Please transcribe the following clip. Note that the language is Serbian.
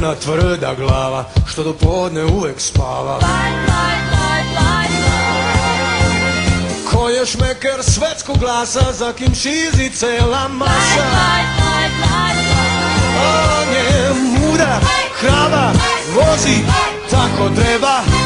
Ona tvrda glava što do podne uvek spava. Ko je šmeker svetskog glasa za kim šizi cela masa. On je mudar, hrabar, vozi tako treba.